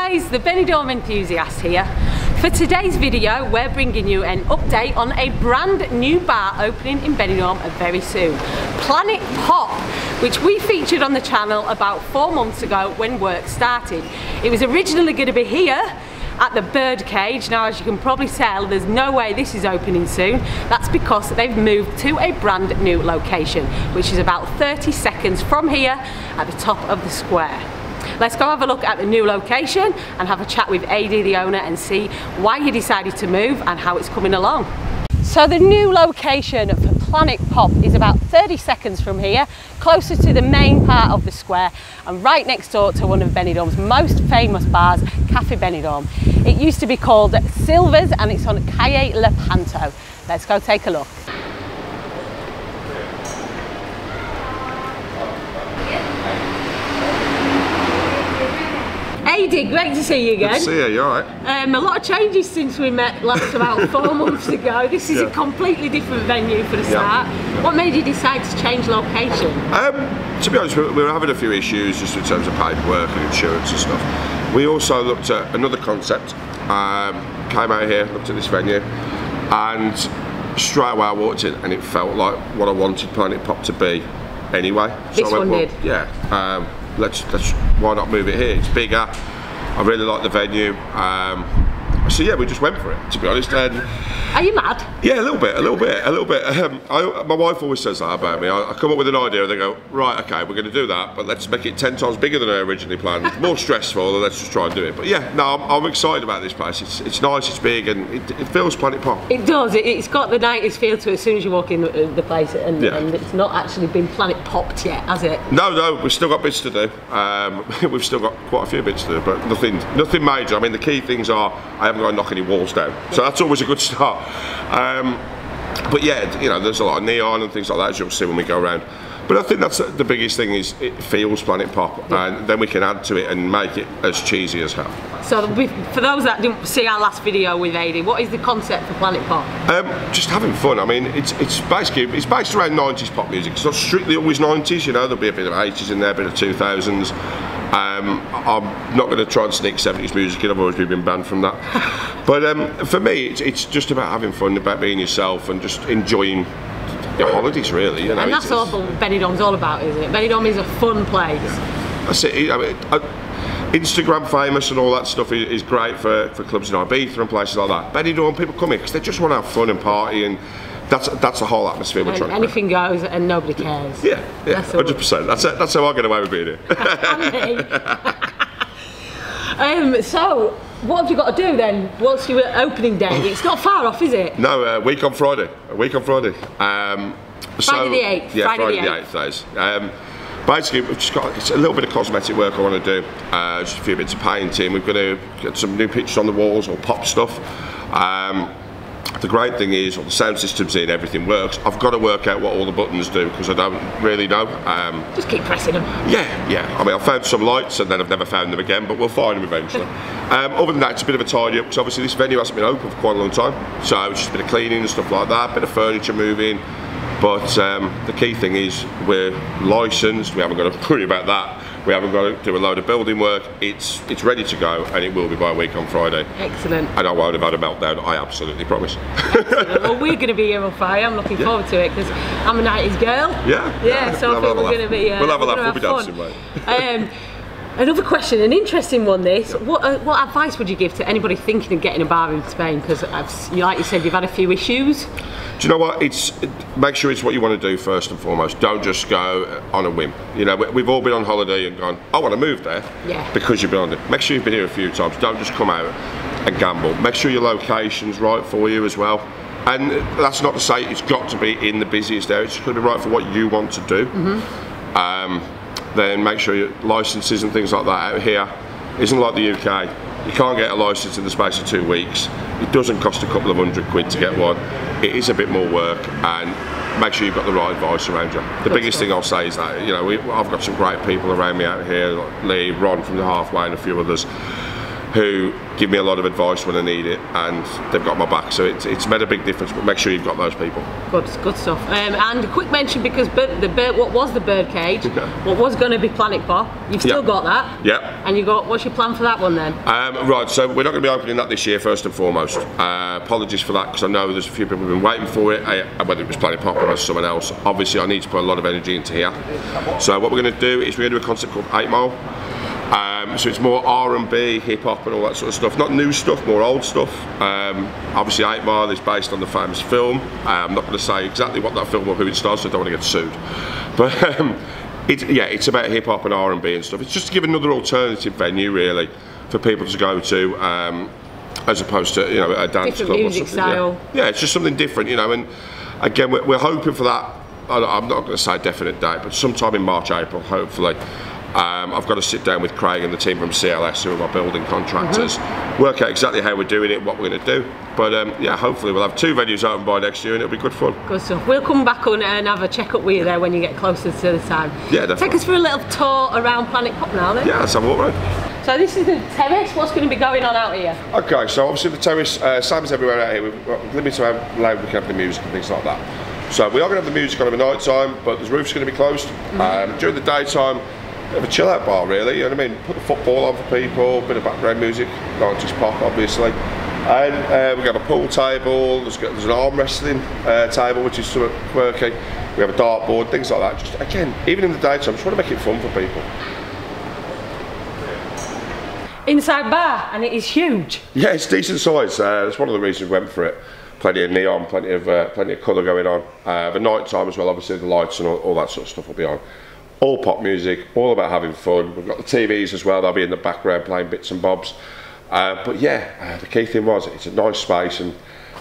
guys, the Benidorm enthusiast here. For today's video, we're bringing you an update on a brand new bar opening in Benidorm very soon. Planet Pop, which we featured on the channel about 4 months ago when work started. It was originally going to be here at the Birdcage. Now, as you can probably tell, there's no way this is opening soon. That's because they've moved to a brand new location, which is about 30 seconds from here at the top of the square. Let's go have a look at the new location and have a chat with AD, the owner, and see why he decided to move and how it's coming along. So the new location for Planet Pop is about 30 seconds from here, closer to the main part of the square and right next door to one of Benidorm's most famous bars, Cafe Benidorm. It used to be called Silver's and it's on Calle Lepanto. Let's go take a look. AD, great to see you again. Good to see you, you alright? A lot of changes since we met last about 4 months ago. This is a completely different venue for the start. What made you decide to change location? To be honest, we were having a few issues just in terms of paperwork and insurance and stuff. We also looked at another concept, came out here, looked at this venue, and straight away I walked in and it felt like what I wanted Planet Pop to be anyway. So this one did? Yeah. Let's why not move it here? It's bigger. I really like the venue. So yeah, we just went for it, to be honest. And are you mad? Yeah, a little bit. My wife always says that about me. I come up with an idea and they go, right, okay, we're going to do that, but let's make it 10 times bigger than I originally planned. It's more stressful, and let's just try and do it. But yeah, no, I'm excited about this place. It's nice, it's big, and it feels Planet Pop. It does. It's got the 90s feel to it as soon as you walk in the place, and it's not actually been Planet Popped yet, has it? No, we've still got bits to do. We've still got quite a few bits to do, but nothing major. I mean, the key things are I haven't got to knock any walls down, so that's always a good start. But yeah, you know, there's a lot of neon and things like that, as you'll see when we go around. But I think that's the biggest thing, is it feels Planet Pop, and then we can add to it and make it as cheesy as hell. So for those that didn't see our last video with AD, what is the concept for Planet Pop? Just having fun. I mean, it's based around 90s pop music. It's not strictly always 90s, you know, there'll be a bit of 80s in there, a bit of 2000s. I'm not going to try and sneak 70s music in, I've always been banned from that. But for me, it's just about having fun, about being yourself and just enjoying your holidays, really. You know, and that's all Benidorm's all about, isn't it? Benidorm is a fun place. That's it. I mean, Instagram famous and all that stuff is great for clubs in Ibiza and places like that. Benidorm, people come here because they just want to have fun and party, and that's the whole atmosphere we're trying to anything goes and nobody cares. Yeah, 100%. That's how I get away with being here. So, what have you got to do then? What's your opening day? It's not far off, is it? No, a week on Friday. Friday the 8th. Yeah, Friday the 8th days. Basically, we've just got a little bit of cosmetic work I want to do, just a few bits of painting. We're going to get some new pictures on the walls or pop stuff. The great thing is, all the sound system's in, everything works. I've got to work out what all the buttons do because I don't really know. Just keep pressing them. Yeah. I mean, I found some lights and then I've never found them again, but we'll find them eventually. Other than that, it's a bit of a tidy up because obviously this venue hasn't been open for quite a long time. So it's just a bit of cleaning and stuff like that, a bit of furniture moving. But the key thing is we're licensed, we haven't got to worry about that. We haven't got to do a load of building work. It's ready to go, and it will be by a week on Friday. Excellent. And I won't have had a meltdown, I absolutely promise. Well, we're going to be here on Friday. I'm looking forward to it because I'm a 90s girl. Yeah. So I think we're going to be. We'll have a laugh. We'll be dancing, mate. Another question, an interesting one. This. What advice would you give to anybody thinking of getting a bar in Spain? Because, like you said, you've had a few issues. Do you know what? Make sure it's what you want to do first and foremost. Don't just go on a whim. You know, we've all been on holiday and gone, I want to move there. Yeah. Because you've been on it. Make sure you've been here a few times. Don't just come out and gamble. Make sure your location's right for you as well. And that's not to say it's got to be in the busiest area. It's got to be right for what you want to do. Then make sure your licenses and things like that out here isn't like the UK. You can't get a license in the space of 2 weeks. It doesn't cost a couple of £100 to get one. It is a bit more work, and make sure you've got the right advice around you. The biggest thing I'll say is that, you know, I've got some great people around me out here, like Lee, Ron from the Halfway and a few others. who give me a lot of advice when I need it, and they've got my back, so it's made a big difference. But make sure you've got those people. Good stuff. And a quick mention, because what was the birdcage, what was going to be Planet Pop, you've still got that. Yeah. And what's your plan for that one then? Right, so we're not going to be opening that this year, first and foremost. Apologies for that, because I know there's a few people who've been waiting for it, whether it was Planet Pop or someone else. Obviously, I need to put a lot of energy into here. So what we're going to do is we're going to do a concert called 8 Mile. So it's more R&B, hip hop and all that sort of stuff. Not new stuff, more old stuff. Obviously 8 Mile is based on the famous film. I'm not going to say exactly what that film or who it stars, so I don't want to get sued. But it's about hip hop and R&B and stuff. It's just to give another alternative venue really for people to go to, as opposed to a dance different club music or something. style. Yeah, it's just something different, and again we're hoping for that. I'm not going to say a definite date, but sometime in March, April, hopefully. I've got to sit down with Craig and the team from CLS, who are my building contractors, work out exactly how we're doing it, what we're going to do. But yeah, hopefully we'll have 2 venues open by next year and it'll be good fun. Good stuff. We'll come back on and have a check-up with you there when you get closer to the time. Yeah, definitely. Take us for a little tour around Planet Pop now then. Yeah, let's have a walk around. So this is the terrace. What's going to be going on out here? Okay, so obviously the terrace, same as everywhere out here, we've got limited how loud we can have the music and things like that. So we are going to have the music on at night time, but the roof's going to be closed. During the daytime, bit of a chill out bar really, you know what I mean? Put the football on for people, a bit of background music, 90s pop obviously. And we've got a pool table, there's an arm wrestling table which is sort of quirky. We have a dartboard, things like that. Just again, even in the daytime, just want to make it fun for people. Inside bar, and it is huge. Yeah, it's decent size. That's one of the reasons we went for it. Plenty of neon, plenty of colour going on. The night time as well, obviously the lights and all that sort of stuff will be on. All pop music, all about having fun. We've got the TVs as well, they'll be in the background playing bits and bobs. But yeah, the key thing was it's a nice space, and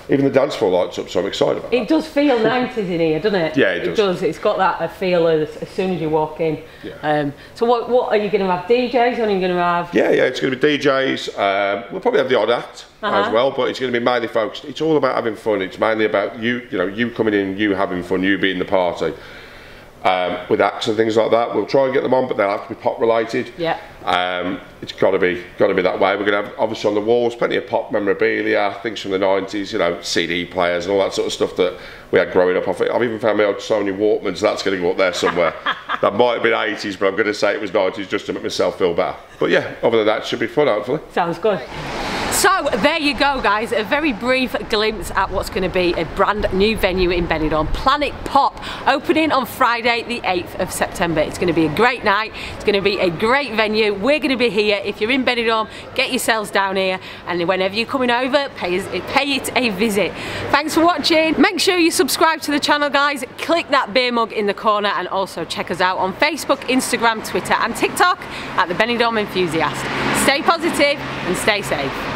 even the dance floor lights up, so I'm excited about that. It does feel 90s in here, doesn't it? Yeah, it does. It's got that feel as soon as you walk in. Yeah. So what are you going to have, DJs, or are you going to have? Yeah, it's going to be DJs. We'll probably have the odd act as well, but it's going to be mainly focused. It's all about having fun. It's mainly about you coming in, you having fun, you being the party. With acts and things like that, we'll try and get them on, but they'll have to be pop related. Yeah. It's got to be that way. We're going to have obviously on the walls plenty of pop memorabilia, things from the 90s, CD players and all that sort of stuff that we had growing up. I've even found my old Sony Walkmans. That's going to go up there somewhere. That might have been 80s, but I'm going to say it was 90s just to make myself feel better. But yeah, other than that, it should be fun hopefully. Sounds good. So there you go guys, a very brief glimpse at what's going to be a brand new venue in Benidorm, Planet Pop, opening on Friday the 8th of September. It's going to be a great night, it's going to be a great venue. We're going to be here. If you're in Benidorm, get yourselves down here, and whenever you're coming over, pay it a visit. Thanks for watching. Make sure you subscribe to the channel guys, click that beer mug in the corner, and also check us out on Facebook, Instagram, Twitter and TikTok at the Benidorm Enthusiast. Stay positive and stay safe.